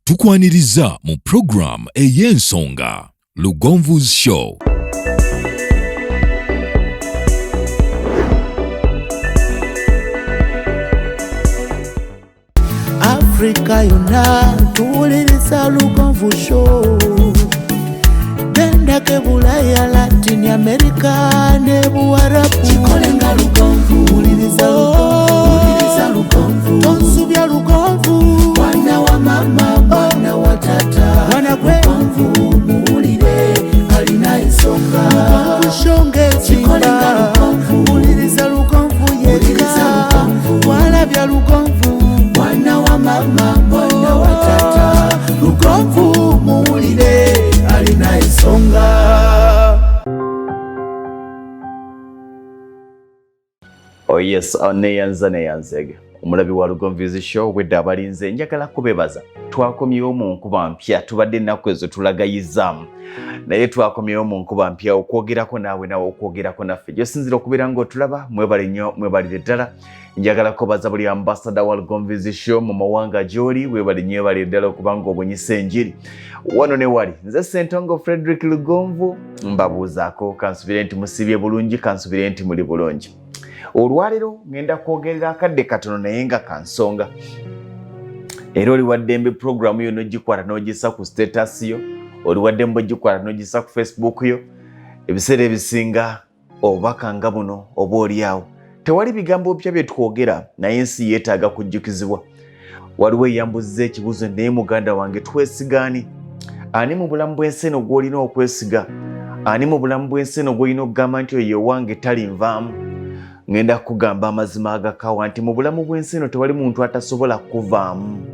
Tukwaniriza mu program ey'ensonga Lugonvu's Show. Africa yonna tuwuliriza Lugonvu Show. Genda ke Bulaya, Latin America ne Buwarabu. Chikolenga Lugonvu, wuliriza Lugonvu. Tonsubya Lugonvu, mwana wa mama, mwana wa tata. Mwana gwe Lugonvu, muwulire alina ensonga. Lugonvu shonge chikolenga Lugonvu, wuliriza Lugonvu yeka. Walabya Lugonvu, mwana wa mama, mwana wa tata. Lugonvu muwulire alina ensonga. Oh yes, neyanzege omulabi wa Lugonvu's Show wedde abalinze njagala kubebaza. Twakomyewo mu nkuba mpya, tubadde ennaku ezo tulagayizaamu, naye twakomyewo mu nkuba mpya okwogerako nawe okwogerako naffe. Gyosinzira okubeera ng'otulaba, mwebale nnyo, mwebalire ddala. Njagala kubaza buli ambassador wa Lugonvu's Show mu mawanga gy'oli, webale nnyo, webalire ddala okubanga obunyisa enjiri wano ne wali. Nze Ssentongo Frederick Lugonvu mbabuuzaako, kansubire nti musibye bulungi, kansubire nti muli bulungi. Olwalero ngenda kwogerera akadde katono naye nga kansonga. Era oli waddembe programu yo n'ogikwata n'ogissa ku status yo, oli waddembe ogikwata n'ogissa ku Facebook yo, ebiseera ebisinga obubaka nga buno oba oli awo tewali bigambo bipya bye twogera, naye ensi yeetaaga kujjukizibwa. Waliwo eyambuzza ekibuuzo, naye muganda wange twesigaani? Ani mu bulamu bw'ensi eno gw'olina okwesiga? Ani mu bulamu bw'ensi eno gw'olina okugamba nti oyo wange talinvaamu? Ngenda kugamba amazima agakawa nti mu bulamu bw'ensi eno tewali muntu atasobola kuvaamu.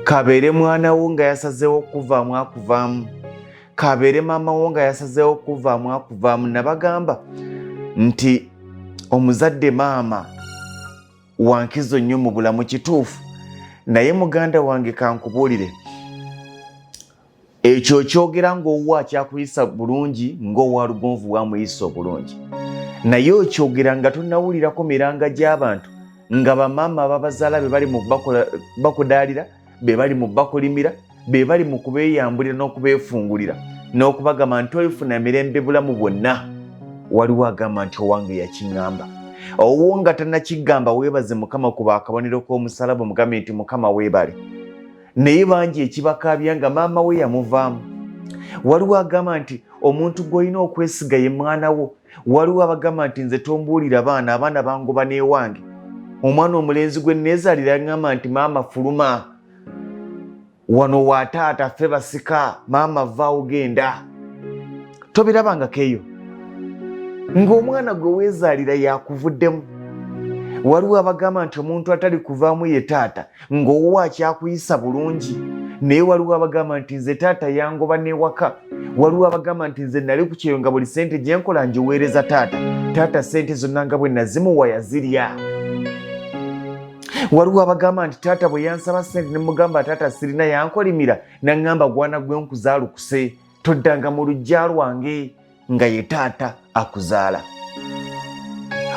Kabeere mwana wo nga yasazeewo okuvaamu akuvaamu, kabeere maama wo nga yasazeewo okuvaamu akuvaamu. Nabagamba nti omuzadde maama wankizo nnyo mu bulamu, kituufu, naye muganda wange kankubuulire, ekyo kyogera ng'owa kyakuyisa bulungi ng'owa Lugonvu wamuyisa obulungi, naye okyogera nga tonnawulirako miranga gy'abantu nga bamaama babazaala be bali mu bakudaalira, be bali mu bakulimira, be bali mu kubeeyambulira n'okubeefungulira n'okubagamba nti olifuna mirembe bulamu bwonna. Waliwo agamba nti owange yakiŋŋamba. Owo nga tannakigamba weebaze Mukama kuba akabonero k'omusalaba, omugambe nti Mukama weebale. Naye bangi ekibakaabya nga maama we yamuvaamu. Waliwo agamba nti omuntu gw'olina okwesiga ye mwana wo. Waliwo abagamba nti nze tombuulira abaana bangoba n'ewange. Omwana omulenzi gwe neezaalira yaŋŋamba nti maama fuluma, wano wa taata ffe basika, maama vaawo genda. Tobirabangako eyo ng'omwana gwe weezaalira yakuvuddemu. Waliwo abagamba nti omuntu atali kuvaamu ye taata, ng'owa akyakuyisa bulungi. Naye waliwo abagamba nti nze taata yangoba n'ewaka. Waliwo abagamba nti nze nali ku kyeyo nga buli ssente gye nkola ngiweereza taata. Taata ssente zonna nga bwe nazimuwa yazirya. Waliwo abagamba nti taata bwe yansaba ssente ne mugamba taata sirina, yankolimira n'aŋŋamba gwana gwe nkuzaalukuse, toddanga mu luggya lwange, nga ye taata akuzaala.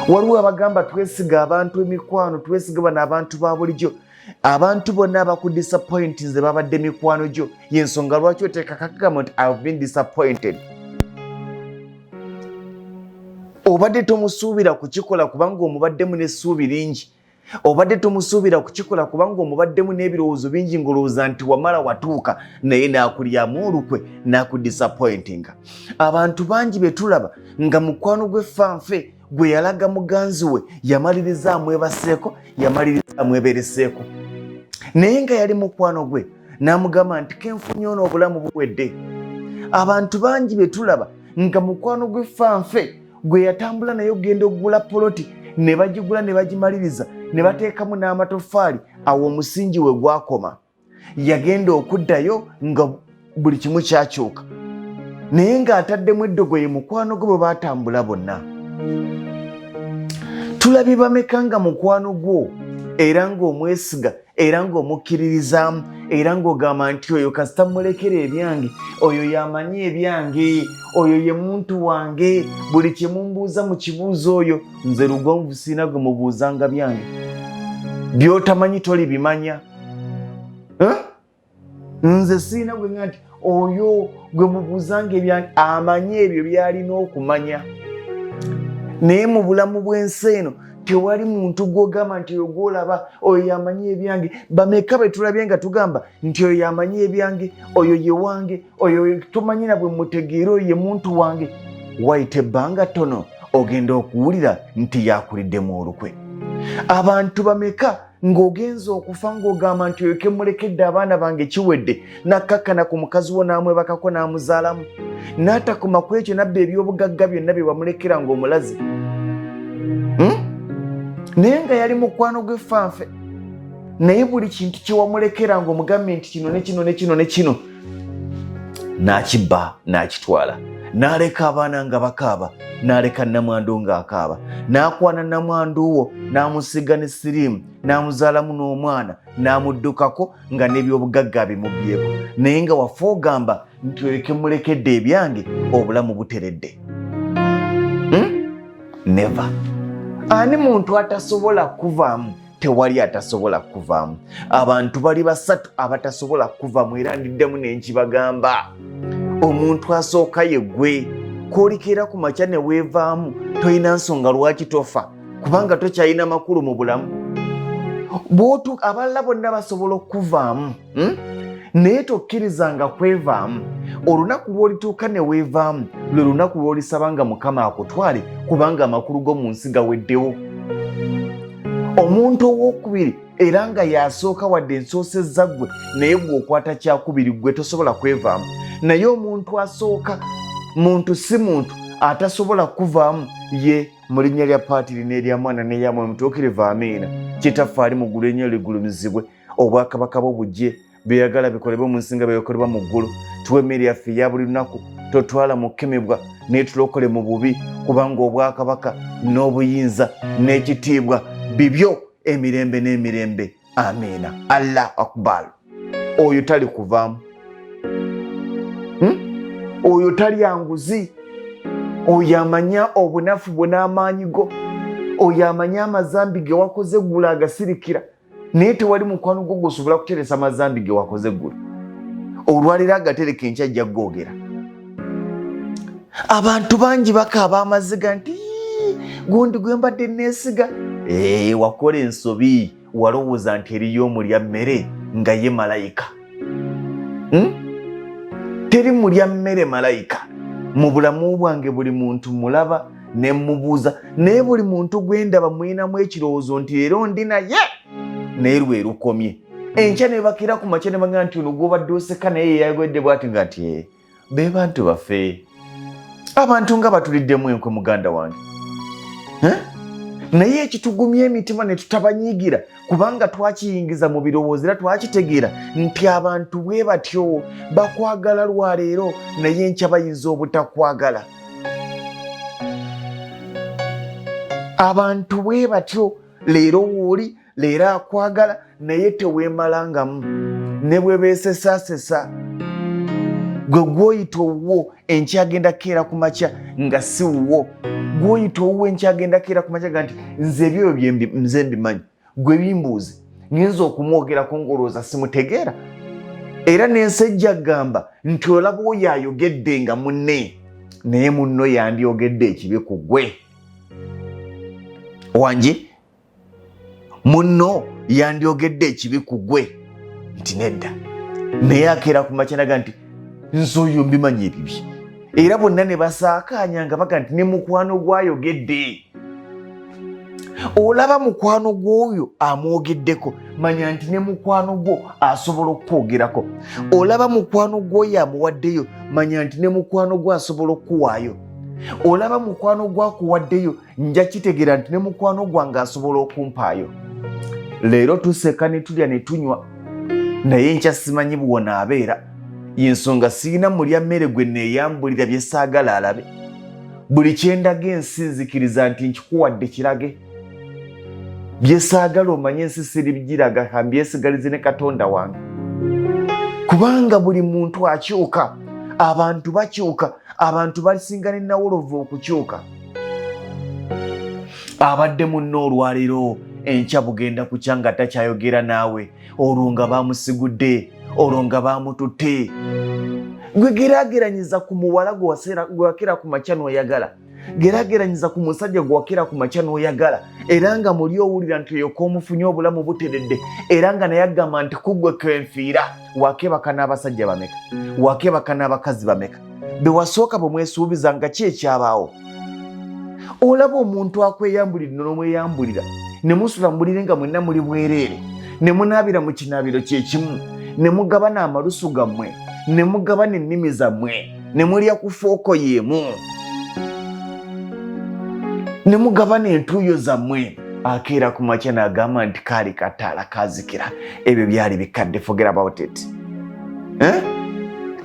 Waliwo abagamba twesiga abantu emikwano, twesiga bano abantu ba bulijjo. Abantu bonna abakudisappoint nze babadde mikwano gyo, y'ensonga lwaki oteekako akagamba nti I've been disappointed. Obadde tomusuubira kukikola kubanga omubaddemu n'essuubi lingi. Obadde tomusuubira kukikola kubanga omubaddemu n'ebirowoozo bingi ng'olowooza nti wamala watuuka, naye n'akulyamu olukwe n'akudisappointinga. Abantu bangi be tulaba nga mukwano gwe fanfe gwe yalaga muganzi we yamaliriza amwebaseeko, yamaliriza amwebereseeko, naye nga yali mukwano gwe n'amugamba nti kenfunye ono obulamu buwedde. Abantu bangi be tulaba nga mukwano gwe fanfe gwe yatambula naye ogenda okugula poloti, ne bagigula ne bagimaliriza ne bateekamu n'amatoffaali, awo omusingi we gwakoma. Yagenda okuddayo nga buli kimu kyakyuka, naye ng'ataddemu eddogoye mukwano gwe bwe baatambula bonna. Tulabye bameka nga mukwano gwo era ng'omwesiga era ng'omukkiririzaamu era ng'ogamba nti oyo kasita mulekera ebyange, oyo yamanyi ebyange, oyo ye muntu wange, buli kye mumbuuza mu kibuuzo oyo, nze Lugonvu sina gwe mubuuzanga byange. By'otamanyi toli bimanya. nze siina gwe nga nti oyo gwe mubuuzanga ebyange amanyi ebyo byalina okumanya. Naye mu bulamu bw'ensi eno tewali muntu gw'ogamba nti oyo gw'olaba oyo yamanyi ebyange. Bameka be tulabye nga tugamba nti oyo yamanyi ebyange, oyo ye wange, oyo tumanyi na bwe mutegeera oyo ye muntu wange. Wayita ebbanga ttono ogenda okuwulira nti yakuliddemu olukwe. Abantu bameka ng'ogenza okufa ng'ogamba nti oyo kemulekedde abaana bange kiwedde, nakkakkana ku mukazi wo n'amwebakako n'amuzaalamu, n'atakoma ku ekyo nabba ebyobugagga byonna bye wamulekera ng'omulazi. Naye nga yali mukwano gw'effanfe, naye buli kintu kye wamulekera ng'omugambye nti kino ne kino ne kino ne kino n'akibba n'akitwala, n'aleka abaana nga bakaaba, n'aleka nnamwandu ng'akaaba, n'akwana nnamwandu wo n'amusiga ne siriimu, n'amuzaalamu n'omwana, n'amuddukako nga n'ebyobugagga bimubyeko, naye nga wafa ogamba nti oyo kemulekedde ebyange obulamu buteredde. Never. Ani muntu atasobola kuvaamu? Tewali atasobola kuvaamu. Abantu bali basatu abatasobola kuvaamu, era ndiddemu n'enkibagamba. Omuntu asooka ye ggwe, k'olikeera ku makya ne weevaamu tolina nsonga lwaki tofa, kubanga tokyalina makulu mu bulamu. Abalala bonna basobola okuvaamu, naye tokkirizanga kwevaamu. Olunaku lw'olituuka ne weevaamu lwe lunaku lw'olisaba nga Mukama akutwale, kubanga amakulu go mu nsi gaweddewo. Omuntu ow'okubiri era nga yasooka wadde ensoosezza ggwe, naye bw'okwata kyakubiri ggwe tosobola kwevaamu. Naye omuntu asooka, muntu si muntu, atasobola kuvaamu ye mu linnya lya Paatiri n'erya Mwana n'erya Mwoyo Mutuukirivu, amiina. Kitaffe ali mu ggulu ennyo ligulumizibwe, obwakabaka bwo bujje, byeyagala bikolebwe mu nsi nga byekolebwa mu ggulu. Tuwe emmere yaffe eya buli lunaku, totwala mu kukemebwa, naye tulokole mu bubi, kubanga obwakabaka n'obuyinza n'ekitiibwa bibyo emirembe n'emirembe, amiina. Allah akbar. Oyo tali kuvaamu, oyo talya nguzi, oyo amanya obunafu bwe n'amaanyi go, oyo amanya amazambi ge wakoze eggulu agasirikira, naye tewali mukwano gwo gwosobola kuteresa amazambi ge wakoze eggulu. Olwaliro agatereka enkya ajja googera. Abantu bangi bakaaba amaziga nti gundi gwe mbadde neesiga. Wakola ensobi, walowooza nti eriyo omulya mmere nga ye malayika. Teri mulya mmere malayika. Mu bulamu bwange buli muntu mulaba ne mubuuza, naye buli muntu gwe ndaba mulinamu ekirowoozo nti leero ndi naye, naye lwe lukomye. Enkya ne bakira ku makya ne bagamba nti ono gw'obadde oseka naye yayogedde bw'ati nga nti be bantu baffe. Abantu nga batuliddemu enkwe, muganda wange. Naye ekitugumya emitima ne tutabanyiigira, kubanga twakiyingiza mu birowoozo era twakitegeera nti abantu bwe batyo bakwagala lwaleero, naye enkya bayinza obutakwagala. Abantu bwe batyo, leero wooli, leero akwagala, naye teweemalangamu, ne bwe beesesaasesa. Gwe gw'oyita owuwo enkya agenda keera ku makya nga si wuwo. Gw'oyita owuwo enkya agenda keera ku makya ga nti nze ebyo nze mbimanyi. Gwe bimbuuze, ngenza okumwogerako ng'olowooza simutegeera. Era n'ensi ejja gamba nti olaba oyo ayogedde nga munne, naye munno yandyogedde ekibi ku ggwe. Wangi, munno yandyogedde ekibi ku ggwe, nti nedda. Naye akeera ku makya naga nti nze oyo mbimanyi ebibi. Era bonna ne basaakaanya nga baga nti ne mukwano gwayogedde. Olaba mukwano gw'oyo amwogeddeko, manya nti ne mukwano gwo asobola okukwogerako. Olaba mukwano gw'oyo amuwaddeyo, manya nti ne mukwano gwo asobola okukuwaayo. Olaba mukwano gwakuwaddeyo, nja kitegeera nti ne mukwano gwange asobola okumpaayo. Leero tuseka ne tulya ne tunywa, naye nkya simanyi bw'onaabeera. Y'ensonga siina mulya mmere gwe neeyambulira bye saagala alabe. Buli kye ndaga ensi nzikiriza nti nkikuwadde kirage. Bye saagala omanye ensi siribigiraga, kambyesigalize ne Katonda wange. Kubanga buli muntu akyuka, abantu bakyuka, abantu balisinga ne nawolovu okukyuka. Abadde munno olwaleero enkya bugenda kukya nga takyayogera naawe, olwo nga bamusigudde, olwo nga bamututte. Gwe geraageranyiza ku muwala gwe wakera ku makya n'oyagala, geraageranyiza ku musajja gwe wakera ku makya n'oyagala, era nga muli owulira nti oyo k'omufunye obulamu buteredde, era nga naye agamba nti kuggwe kenfiira. Wakebaka n'abasajja bameka? Wakebaka n'abakazi bameka? Be wasooka bwe mwesuubiza nga ki ekyabaawo? Olaba omuntu akweyambulira n'omweyambulira, ne musula mbulire nga mwenna muli bwereere, ne munaabira mu kinaabiro kyekimu, ne mugabana amalusu gammwe, ne mugabana ennimi zammwe, ne mulya ku fooko y'emu, ne mugabana entuuyo zammwe. Akeera ku makya n'agamba nti kaali kataala kaazikira, ebyo byali bikadde, forget about it.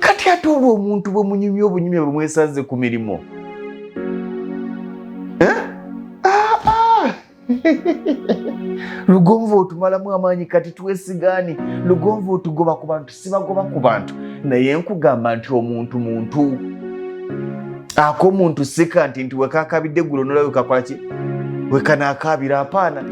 Kati ate olwo omuntu bwe munyumya obunyumya bwe mwesanze ku mirimu, Lugonvu otumalamu amaanyi kati twesigaani. Lugonvu otugoba ku bantu, sibagoba ku bantu. Naye nkugamba nti omuntu muntu. Ak'omuntu sika nti wekaakabidde gulo nolaba wekakola ki? Wekanaakaabira apaana.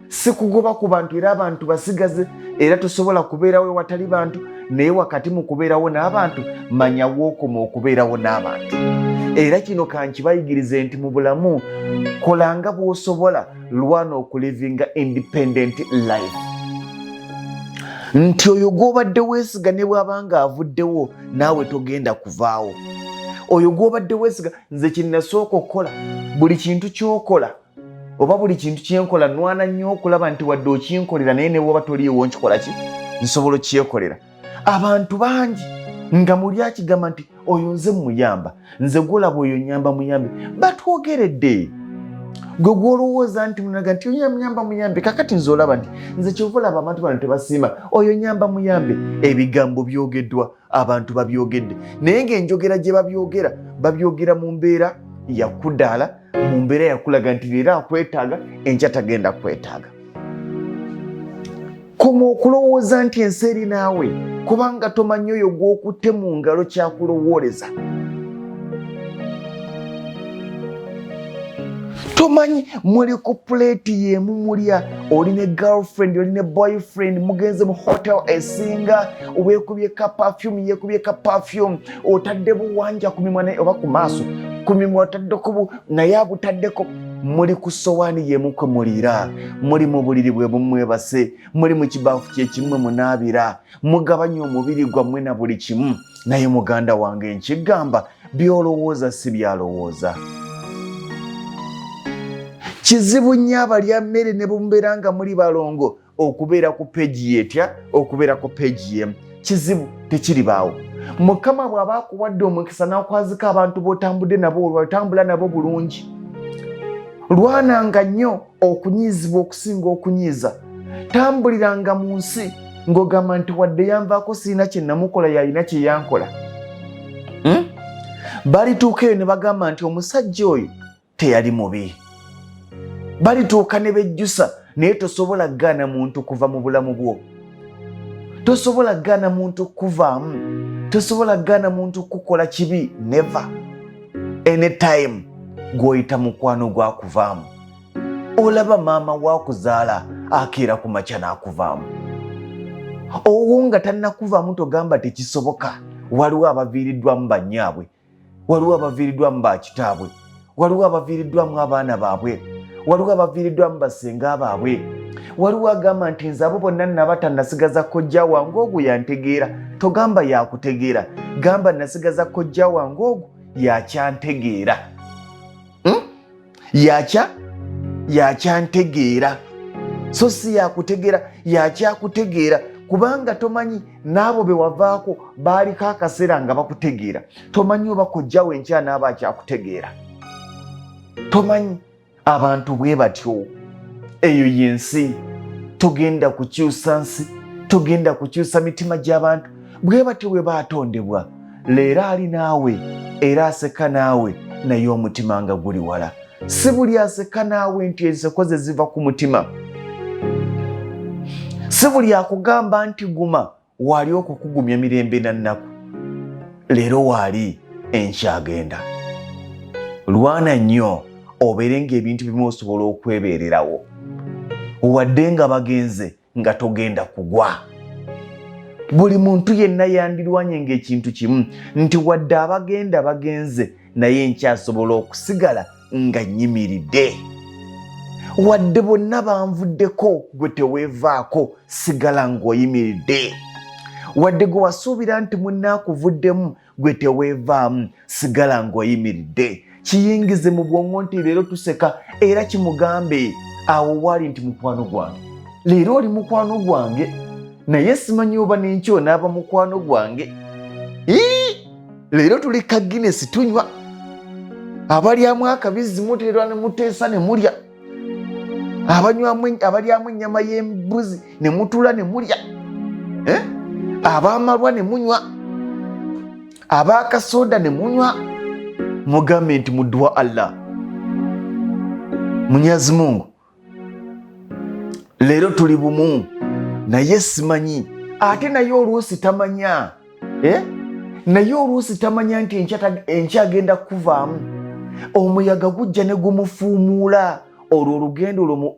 Si kugoba ku bantu era abantu basigaze, era tosobola kubeerawo watali bantu, naye wakati mu kubeerawo n'abantu manya wookoma okubeerawo n'abantu. Era kino kankibayigirize nti mu bulamu kolanga bw'osobola lwana okulivinga independent life. Nti oyo gw'obadde weesiga ne bw'abanga avuddewo naawe togenda kuvaawo. Oyo gw'obadde weesiga, nze kinnasooka okukola buli kintu ky'okola oba buli kintu kyenkola nwana nnyo okulaba nti wadde okinkolera naye ne bw'oba toliiwo nkikola ki? Nsobola okyekolera. Abantu bangi nga muli akigamba nti oyo nze muyamba, nze gwolaba oyo nyamba muyambe, batwogeredde. Gwe gwolowooza nti munaga nti oyo nyamba muyambe, kakati nze olaba nti nze kyova olaba abantu bano tebasiima oyo nyamba muyambe. Ebigambo byogeddwa, abantu babyogedde, naye ng'enjogera gye babyogera mu mbeera yakudaala, mu mbeera yakulaga nti leero akwetaaga, enkya tagenda kwetaaga. Koma okulowooza nti ensi eri naawe, kubanga tomanyi oyo gw'okutte mu ngalo kyakulowooleza. Tomanyi muli ku puleeti y'emu mulya, oli ne girlfriend, oli ne boyfriend, mugenze mu hotel esinga, weekubye ka perfume, yeekubye ka perfume, otadde buwanja ku mimwa oba ku maaso, ku mimwa otaddeko naye abutaddeko. Muli ku sowaani y'emu kwe muliira, muli mu buliri bwe bumwebase, muli mu kibaafu kyekimu munaabira, mugabanya omubiri gwammwe na buli kimu, naye muganda wange nkigamba byolowooza si byalowooza. Kizibu nnyo abalya mmere ne bumubeera nga muli balongo okubeera ku peegi yetya, okubeera ku peegi yemu. Kizibu tekiribaawo. Mukama bw'aba akuwadde omukisa n'akwazika abantu b'otambudde nabo, olwatambula nabo bulungi. Lwananga nnyo okunyiizibwa okusinga okunyiiza. Tambuliranga mu nsi ng'ogamba nti wadde yanvaako sirina kye namukola yalina kye yankola. Balituuka eyo ne bagamba nti omusajja oyo teyali mubi. Balituuka ne bejjusa, naye tosobola kugaana muntu kuva mu bulamu bwo. Tosobola kugaana muntu kuvaamu. Tosobola kugaana muntu kukola kibi. Never. Anytime gw'oyita mukwano gwakuvaamu. Olaba maama waakuzaala akeera ku makya n'akuvaamu. Owo nga tannakuvaamu togamba tekisoboka. Waliwo abaviiriddwamu bannyaabwe, waliwo abaviiriddwamu bakitaabwe, waliwo abaviiriddwamu abaana baabwe, waliwo abaviiriddwamu basenga baabwe, waliwo agamba nti nze abo bonna nabata nasigaza kojja wange ogwo yantegeera. Togamba yakutegeera, gamba nasigaza kojja wange ogwo yakyantegeera. Yakyantegeera. So si yakutegeera, yakyakutegeera, kubanga tomanyi n'abo be wavaako baaliko akaseera nga bakutegeera. Tomanyi oba kojjawo enkya n'aba akyakutegeera. Tomanyi. Abantu bwe batyo. Eyo y'ensi. Togenda kukyusa nsi, togenda kukyusa mitima gy'abantu. Bwe batyo bwe baatondebwa. Leero ali naawe era aseka naawe, naye omutima nga guli wala. Si buli aseka naawe nti enseko ze ziva ku mutima. Si buli akugamba nti guma wali okukugumya mirembe na nnaku. Leero waali enkyagenda. Lwana nnyo obeere ng'ebintu bimu osobola okwebeererawo, wadde nga bagenze nga togenda kugwa. buli muntu yenna yandirwanye ng'ekintu kimu nti wadde abagenda bagenze naye nkyasobola okusigala nga nnyimiridde. Wadde bonna banvuddeko gwe teweevaako sigala ng'oyimiridde. Wadde gwe wasuubira nti munnaakuvuddemu gwe teweevaamu sigala ng'oyimiridde. Kiyingize mu bwongo nti leero tuseka era kimugambe awo waali nti mukwano gwange. Leero oli mukwano gwange naye simanyi oba n'enkyo naaba mukwano gwange. Leero tuli ka Guinness tunywa. Abalyamu akabizi muteerwa ne muteesa ne mulya. Abalyamu ennyama y'embuzi ne mutula ne mulya. Abaamalwa ne munywa. Abaakasoda ne munywa. Mugambe nti muddu wa Allah. Munyazi Mungu. Leero tuli bumu naye simanyi ate naye oluusi tamanya. Naye oluusi tamanya nti enkya agenda kuvaamu. Omuyaga gujja ne gumufuumuula olwo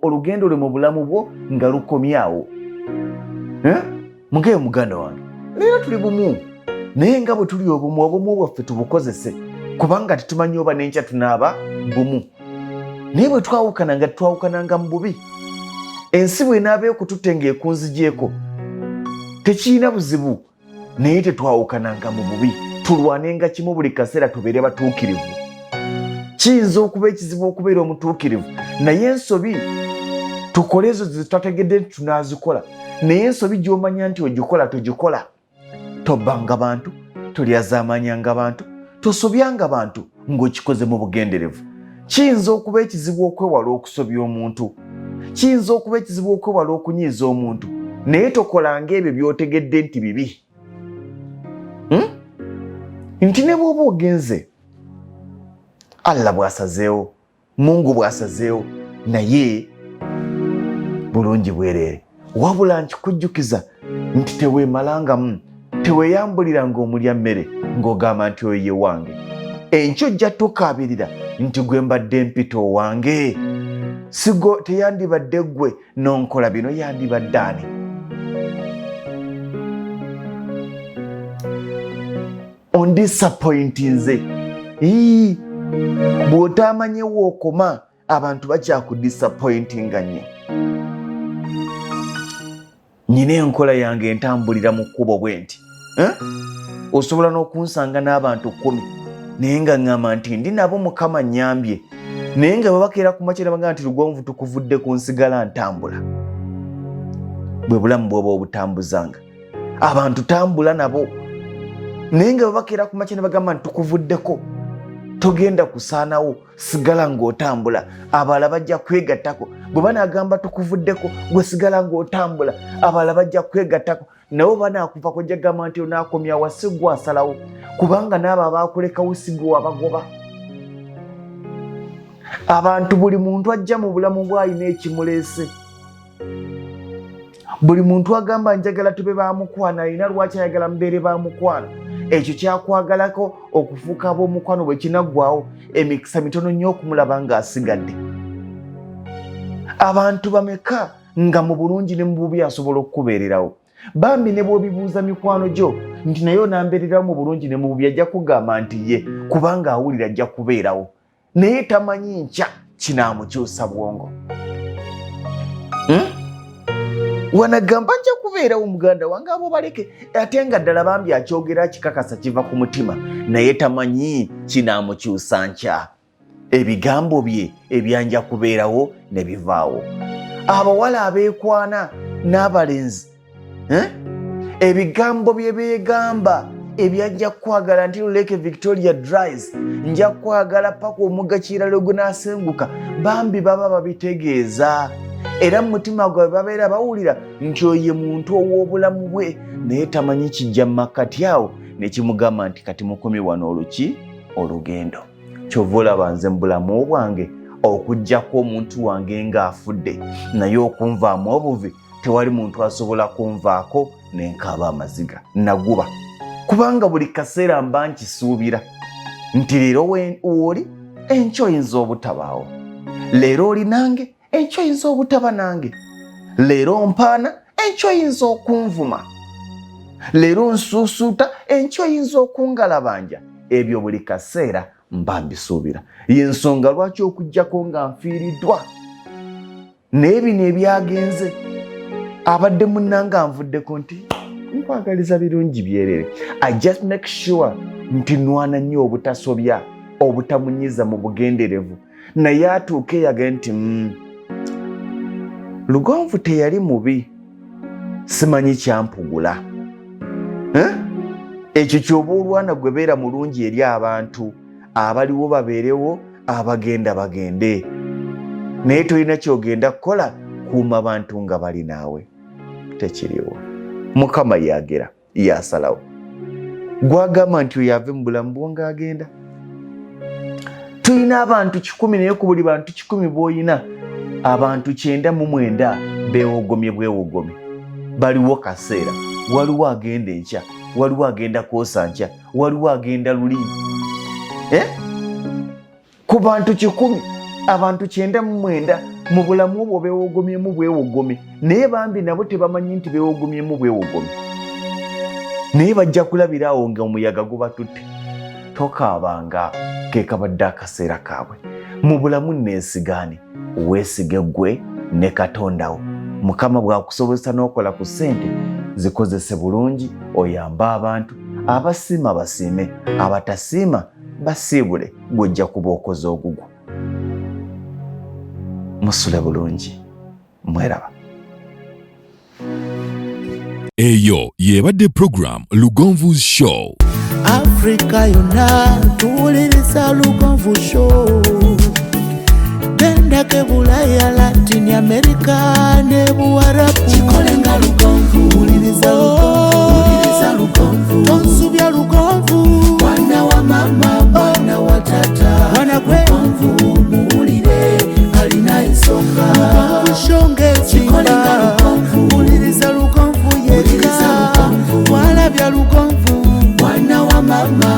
olugendo lwe mu bulamu bwo nga lukomyawo. Mugaye muganda wange, leero tuli bumu naye nga bwe tuli obumu bwaffe tubukozese kubanga tetumanyi oba n'enkya tunaaba bumu. Naye bwe twawukananga mu bubi, ensi bw'enaaba ekututte ng'ekunzigyeko tekirina buzibu, naye tetwawukananga mu bubi. Tulwanenga kimu buli kaseera tubeere batuukirivu. Kiyinza okuba ekizibu okubeera omutuukirivu naye ensobi tukole ezo zitwategedde nti tunaazikola, naye ensobi gy'omanya nti ogikola togikola. Tobbanga bantu, tolyazaamanyanga bantu, tosobyanga bantu ng'okikoze mu bugenderevu. Kiyinza okuba ekizibu okwewala okusobya omuntu, kiyinza okuba ekizibu okwewala okunyiiza omuntu, naye tokolanga ebyo by'otegedde nti bibi. Nti ne bw'oba ogenze Allah bw'asazeewo, Mungu bw'asazeewo, naye bulungi bwereere. Wabula nkikujjukiza nti teweemalangamu, teweeyambuliranga omulya mmere ng'ogamba nti oyo ye wange. Enkyo ojja tukaabirira nti gwe mbadde mpito wange. Sigo teyandibadde ggwe n'onkola bino, yandibadde ani? Ondisappointinze. Bw'otaamanyewo okoma abantu bakyakudisappointinga nnyo. Nyina enkola yange entambulira mu kkubo bwe nti. Osobola n'okunsanga n'abantu 10 naye nga ŋŋamba nti ndi nabo Mukama nnyambye, naye nga bwe bakeera ku makya ne bagamba nti Lugonvu tukuvudde ku nsigala ntambula. Bwe bulamu bw'oba obutambuzanga. Abantu tambula nabo, naye nga bwe bakeera ku makya ne bagamba nti tukuvuddeko togenda kusaanawo, sigala ng'otambula. Abalala bajja kwegattako. Bwe banaagamba tukuvuddeko gwe sigala ng'otambula, abalala bajja kwegattako. Nabo banaakuva kojja gamba nti onaakomyawo si gwe asalawo, kubanga n'abo abaakulekawo si gwe wabagoba. Abantu buli muntu ajja mu bulamu bw'alina ekimuleese. Buli muntu agamba njagala tube baamukwano alina lwaki ayagala mubeere baamukwano. Ekyo kyakwagalako okufuuka ab'omukwano bwe kinaggwaawo emikisa mitono nnyo okumulaba ng'asigadde. Abantu bameka nga mu bulungi ne mu bubi asobola okukubeererawo? Bambi ne bw'obibuuza mikwano gyo nti naye onambeererawo mu bulungi ne mu bubi, ajja kugamba nti ye, kubanga awulira ajja kubeerawo, naye tamanyi nkya kinaamukyusa bwongo. Wanagamba nja kubeerawo muganda wange, abo baleke. Ate nga ddala bambi akyogera kikakasa kiva ku mutima, naye tamanyi kinaamukyusa nkya. Ebigambo bye ebyanja kubeerawo ne bivaawo. Abawala abeekwana n'abalenzi, ebigambo bye beegamba ebyajja kwagala nti Lake Victoria dries, nja kwagala paka omugga Kiralo gunaasenguka, bambi baba babitegeeza. Era mu mutima gwe babeera bawulira nti oye muntu ow'obulamu bwe, naye tamanyi kijja mu makkati awo ne kimugamba nti kati mukomye wano olugendo. Kyova olaba nze mu bulamu bwange okuggyako omuntu wange ng'afudde, naye okunvaamu obuvi tewali muntu asobola kunvaako n'enkaaba amaziga naguba, kubanga buli kaseera mba nkisuubira nti leero w'oli enkyo oyinza obutabaawo, leero oli nange enkyo oyinza obutaba nange, leero mpaana enkyo oyinza okunvuma. leero nsuusuuta enkyo oyinza okungalabanja. Ebyo buli kaseera mba mbisuubira. Y'ensonga lwaki okuggyako nga nfiiriddwa naye bino ebyagenze abadde munnanga nvuddeko nti nkwagaliza birungi byerere. I just make sure nti nwana nnyo obutasobya obutamunyiza mu bugenderevu. Naye atuuke yage nti Lugonvu teyali mubi, simanyi kyampugula. Ekyo ky'oba olwana gwe beera mulungi eri abantu, abaliwo babeerewo, abagenda bagende. Naye tolina ky'ogenda kukola, kuuma bantu nga bali naawe. Tekiriwo. Mukama yagera, yasalawo. Gwagamba nti oyo ave mu bulamu bwo ng'agenda. Tulina abantu 100 naye ku buli bantu 100 b'oyina, abantu 99 beewogomye bwewogomye. Baliwo kaseera, waliwo agenda enkya, waliwo agenda kwosa nkya, waliwo agenda luli. Ku bantu 100, abantu 99 mu bulamu obwo beewogomyemu bwewogomye, naye bambi nabo tebamanyi nti beewogomyemu bwewogomye. Naye bajja kulabira awo nga omuyaga gubatutte. Tokaabanga, ke kabadde akaseera kaabwe. Mu bulamu neesigaane, weesige ggwe ne Katondawo. Mukama bw'akusobozesa n'okola ku ssente, zikozese bulungi, oyambe abantu. Abasiima basiime, abatasiima basiibule, gw'ojja kuba okoze ogugwo. Musule bulungi, mweraba. Eyo yebadde program Lugonvu's Show. Africa yonna tuwuliriza Lugonvu Show. Genda ke Bulaya, Latin America ne Buwarabu. Kikolenga Lugonvu, wuliriza Lugonvu. Tonsubya Lugonvu, mwana wa mama, mwana wa tata. Mwana gwe Lugonvu, muwulire alina ensonga. Lugonvu shongezi, kikolenga Lugonvu, wuliriza Lugonvu yeka. Walabya Lugonvu, mwana wa mama.